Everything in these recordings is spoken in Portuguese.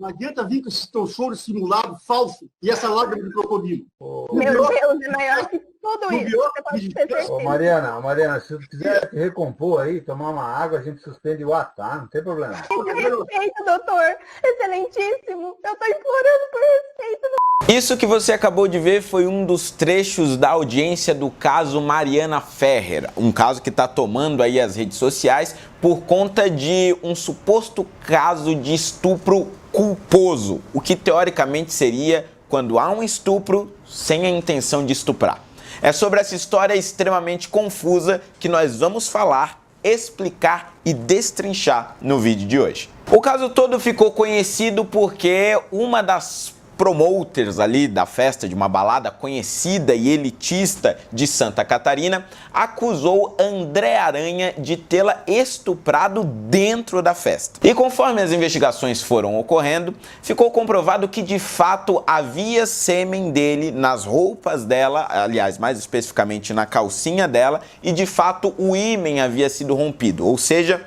Não adianta vir com esse teu choro simulado, falso, e essa lágrima de crocodilo. Meu Deus, é maior que tudo isso. Você pode ter certeza. Mariana, se tu quiser te recompor aí, tomar uma água, a gente suspende o ato, tá? Não tem problema. Respeito, doutor. Excelentíssimo. Eu tô implorando por respeito. Isso que você acabou de ver foi um dos trechos da audiência do caso Mariana Ferrer, um caso que está tomando aí as redes sociais por conta de um suposto caso de estupro culposo, o que teoricamente seria quando há um estupro sem a intenção de estuprar. É sobre essa história extremamente confusa que nós vamos falar, explicar e destrinchar no vídeo de hoje. O caso todo ficou conhecido porque uma das promoters ali da festa, de uma balada conhecida e elitista de Santa Catarina, acusou André Aranha de tê-la estuprado dentro da festa. E conforme as investigações foram ocorrendo, ficou comprovado que de fato havia sêmen dele nas roupas dela, aliás, mais especificamente na calcinha dela, e de fato o ímen havia sido rompido, ou seja,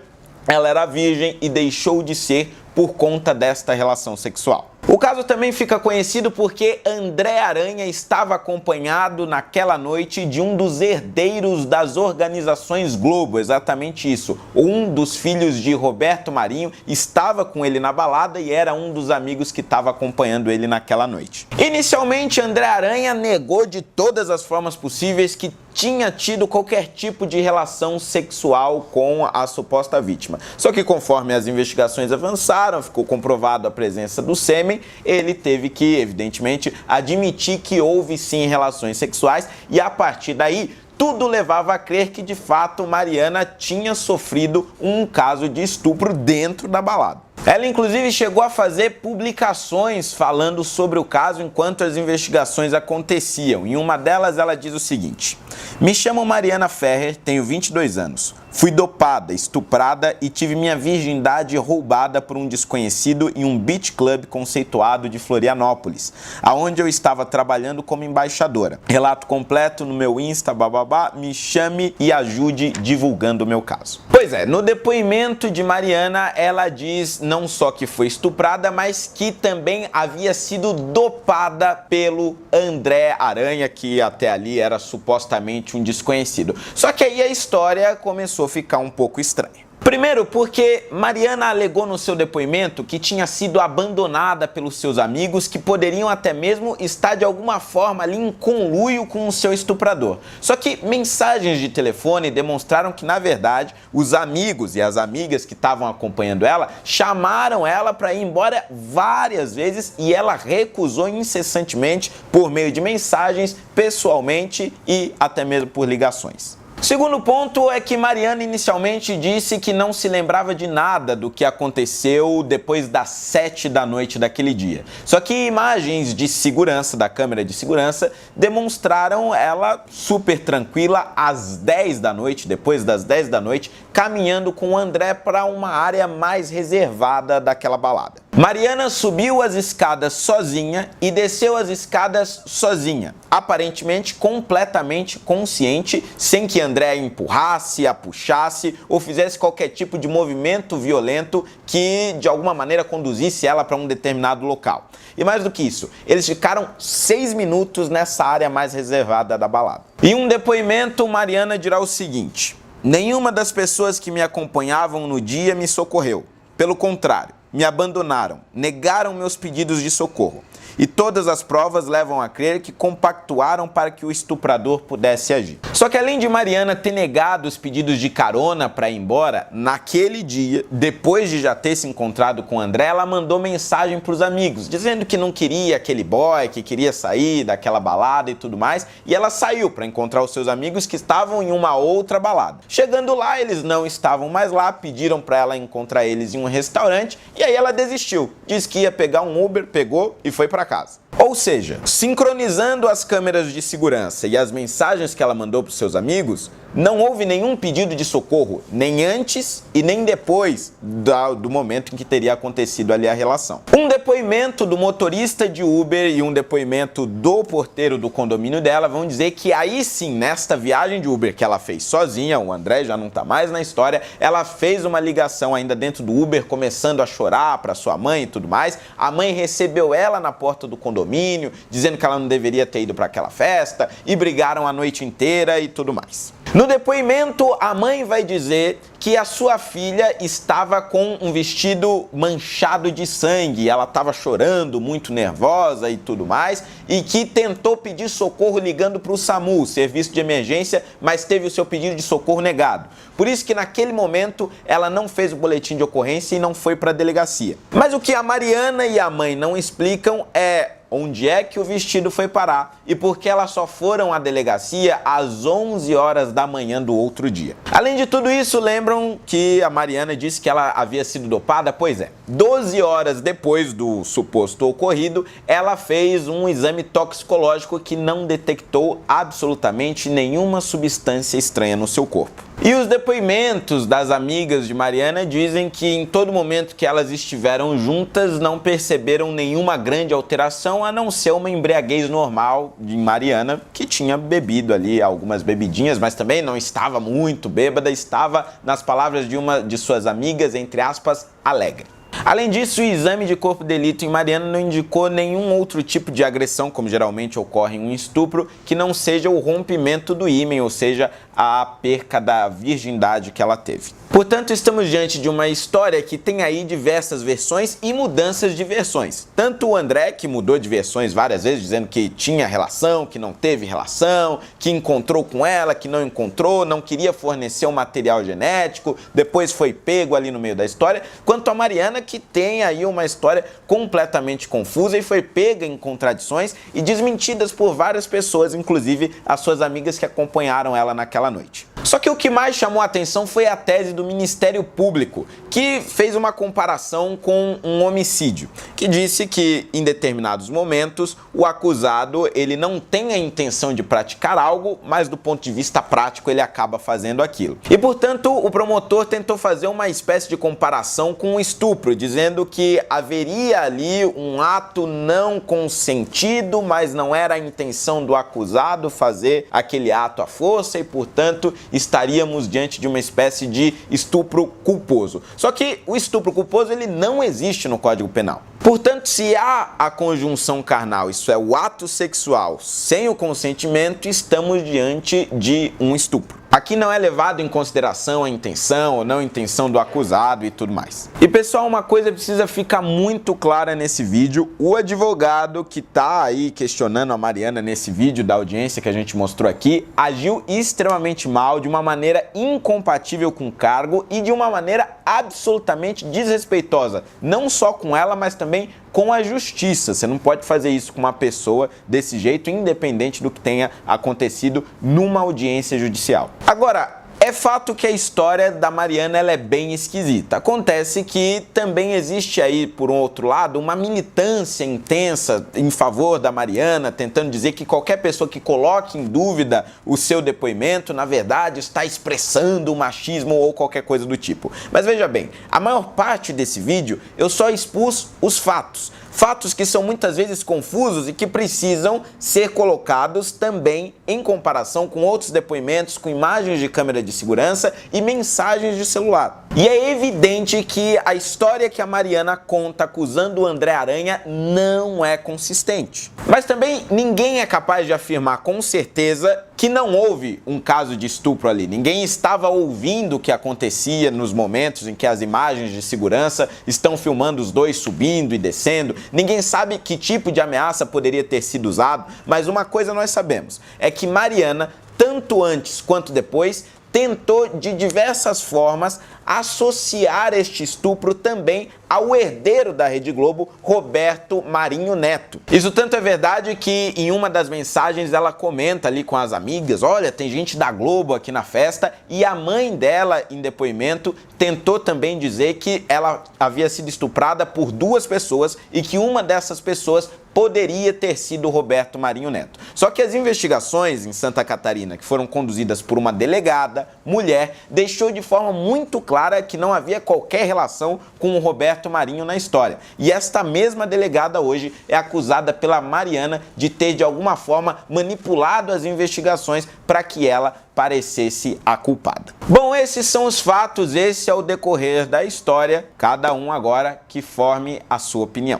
ela era virgem e deixou de ser por conta desta relação sexual. O caso também fica conhecido porque André Aranha estava acompanhado naquela noite de um dos herdeiros das organizações Globo, exatamente isso. Um dos filhos de Roberto Marinho estava com ele na balada e era um dos amigos que estava acompanhando ele naquela noite. Inicialmente, André Aranha negou de todas as formas possíveis que tinha tido qualquer tipo de relação sexual com a suposta vítima. Só que conforme as investigações avançaram, ficou comprovado a presença do sêmen, ele teve que, evidentemente, admitir que houve sim relações sexuais e a partir daí tudo levava a crer que de fato Mariana tinha sofrido um caso de estupro dentro da balada. Ela inclusive chegou a fazer publicações falando sobre o caso enquanto as investigações aconteciam. Em uma delas ela diz o seguinte: "Me chamo Mariana Ferrer, tenho 22 anos. Fui dopada, estuprada e tive minha virgindade roubada por um desconhecido em um beach club conceituado de Florianópolis, aonde eu estava trabalhando como embaixadora. Relato completo no meu Insta, bababá, me chame e ajude divulgando o meu caso." Pois é, no depoimento de Mariana, ela diz não só que foi estuprada, mas que também havia sido dopada pelo André Aranha, que até ali era supostamente um desconhecido. Só que aí a história começou a ficar um pouco estranha. Primeiro porque Mariana alegou no seu depoimento que tinha sido abandonada pelos seus amigos que poderiam até mesmo estar de alguma forma ali em conluio com o seu estuprador. Só que mensagens de telefone demonstraram que na verdade os amigos e as amigas que estavam acompanhando ela chamaram ela para ir embora várias vezes e ela recusou incessantemente por meio de mensagens, pessoalmente e até mesmo por ligações. Segundo ponto é que Mariana inicialmente disse que não se lembrava de nada do que aconteceu depois das 7 da noite daquele dia. Só que imagens de segurança, da câmera de segurança, demonstraram ela super tranquila às 10 da noite, depois das 10 da noite, caminhando com o André para uma área mais reservada daquela balada. Mariana subiu as escadas sozinha e desceu as escadas sozinha, aparentemente completamente consciente, sem que André a empurrasse, a puxasse ou fizesse qualquer tipo de movimento violento que de alguma maneira conduzisse ela para um determinado local. E mais do que isso, eles ficaram 6 minutos nessa área mais reservada da balada. Em um depoimento, Mariana dirá o seguinte: "Nenhuma das pessoas que me acompanhavam no dia me socorreu. Pelo contrário, me abandonaram, negaram meus pedidos de socorro. E todas as provas levam a crer que compactuaram para que o estuprador pudesse agir." Só que além de Mariana ter negado os pedidos de carona para ir embora, naquele dia, depois de já ter se encontrado com André, ela mandou mensagem para os amigos, dizendo que não queria aquele boy, que queria sair daquela balada e tudo mais, e ela saiu para encontrar os seus amigos que estavam em uma outra balada. Chegando lá, eles não estavam mais lá, pediram para ela encontrar eles em um restaurante, e aí ela desistiu, disse que ia pegar um Uber, pegou e foi para casa. Ou seja, sincronizando as câmeras de segurança e as mensagens que ela mandou para os seus amigos, não houve nenhum pedido de socorro, nem antes e nem depois do momento em que teria acontecido ali a relação. Um depoimento do motorista de Uber e um depoimento do porteiro do condomínio dela vão dizer que aí sim, nesta viagem de Uber que ela fez sozinha, o André já não tá mais na história, ela fez uma ligação ainda dentro do Uber, começando a chorar para sua mãe e tudo mais. A mãe recebeu ela na porta do condomínio, dizendo que ela não deveria ter ido para aquela festa, e brigaram a noite inteira e tudo mais. No depoimento, a mãe vai dizer que a sua filha estava com um vestido manchado de sangue, ela estava chorando, muito nervosa e tudo mais, e que tentou pedir socorro ligando para o SAMU, serviço de emergência, mas teve o seu pedido de socorro negado. Por isso que naquele momento ela não fez o boletim de ocorrência e não foi para a delegacia. Mas o que a Mariana e a mãe não explicam é onde é que o vestido foi parar e por que elas só foram à delegacia às 11 horas da manhã do outro dia. Além de tudo isso, lembram que a Mariana disse que ela havia sido dopada? Pois é, 12 horas depois do suposto ocorrido, ela fez um exame toxicológico que não detectou absolutamente nenhuma substância estranha no seu corpo. E os depoimentos das amigas de Mariana dizem que em todo momento que elas estiveram juntas não perceberam nenhuma grande alteração, a não ser uma embriaguez normal de Mariana, que tinha bebido ali algumas bebidinhas, mas também não estava muito bêbada, estava, nas palavras de uma de suas amigas, entre aspas, alegre. Além disso, o exame de corpo de delito em Mariana não indicou nenhum outro tipo de agressão, como geralmente ocorre em um estupro, que não seja o rompimento do ímen, ou seja, a perca da virgindade que ela teve. Portanto, estamos diante de uma história que tem aí diversas versões e mudanças de versões. Tanto o André, que mudou de versões várias vezes, dizendo que tinha relação, que não teve relação, que encontrou com ela, que não encontrou, não queria fornecer um material genético, depois foi pego ali no meio da história, quanto a Mariana, que tem aí uma história completamente confusa e foi pega em contradições e desmentidas por várias pessoas, inclusive as suas amigas que acompanharam ela naquela noite. Só que o que mais chamou a atenção foi a tese do Ministério Público, que fez uma comparação com um homicídio, que disse que em determinados momentos o acusado ele não tem a intenção de praticar algo, mas do ponto de vista prático ele acaba fazendo aquilo. E portanto o promotor tentou fazer uma espécie de comparação com o estupro, dizendo que haveria ali um ato não consentido, mas não era a intenção do acusado fazer aquele ato à força e portanto estaríamos diante de uma espécie de estupro culposo. Só que o estupro culposo ele não existe no Código Penal. Portanto, se há a conjunção carnal, isso é o ato sexual sem o consentimento, estamos diante de um estupro. Aqui não é levado em consideração a intenção ou não intenção do acusado e tudo mais. E pessoal, uma coisa precisa ficar muito clara nesse vídeo. O advogado que tá aí questionando a Mariana nesse vídeo da audiência que a gente mostrou aqui, agiu extremamente mal, de uma maneira incompatível com o cargo e de uma maneira absolutamente desrespeitosa. Não só com ela, mas também com a justiça. Você não pode fazer isso com uma pessoa desse jeito, independente do que tenha acontecido numa audiência judicial. Agora, é fato que a história da Mariana ela é bem esquisita. Acontece que também existe aí, por um outro lado, uma militância intensa em favor da Mariana, tentando dizer que qualquer pessoa que coloque em dúvida o seu depoimento, na verdade, está expressando o machismo ou qualquer coisa do tipo. Mas veja bem, a maior parte desse vídeo eu só expus os fatos. Fatos que são muitas vezes confusos e que precisam ser colocados também em comparação com outros depoimentos, com imagens de câmera de segurança e mensagens de celular. E é evidente que a história que a Mariana conta acusando o André Aranha não é consistente. Mas também ninguém é capaz de afirmar com certeza que não houve um caso de estupro ali. Ninguém estava ouvindo o que acontecia nos momentos em que as imagens de segurança estão filmando os dois subindo e descendo. Ninguém sabe que tipo de ameaça poderia ter sido usado, mas uma coisa nós sabemos, é que Mariana, tanto antes quanto depois, tentou de diversas formas associar este estupro também ao herdeiro da Rede Globo, Roberto Marinho Neto. Isso tanto é verdade que em uma das mensagens ela comenta ali com as amigas, olha, tem gente da Globo aqui na festa, e a mãe dela, em depoimento, tentou também dizer que ela havia sido estuprada por 2 pessoas e que uma dessas pessoas poderia ter sido Roberto Marinho Neto. Só que as investigações em Santa Catarina, que foram conduzidas por uma delegada, mulher, deixou de forma muito clara que não havia qualquer relação com o Roberto Marinho na história. E esta mesma delegada hoje é acusada pela Mariana de ter de alguma forma manipulado as investigações para que ela parecesse a culpada. Bom, esses são os fatos, esse é o decorrer da história, cada um agora que forme a sua opinião.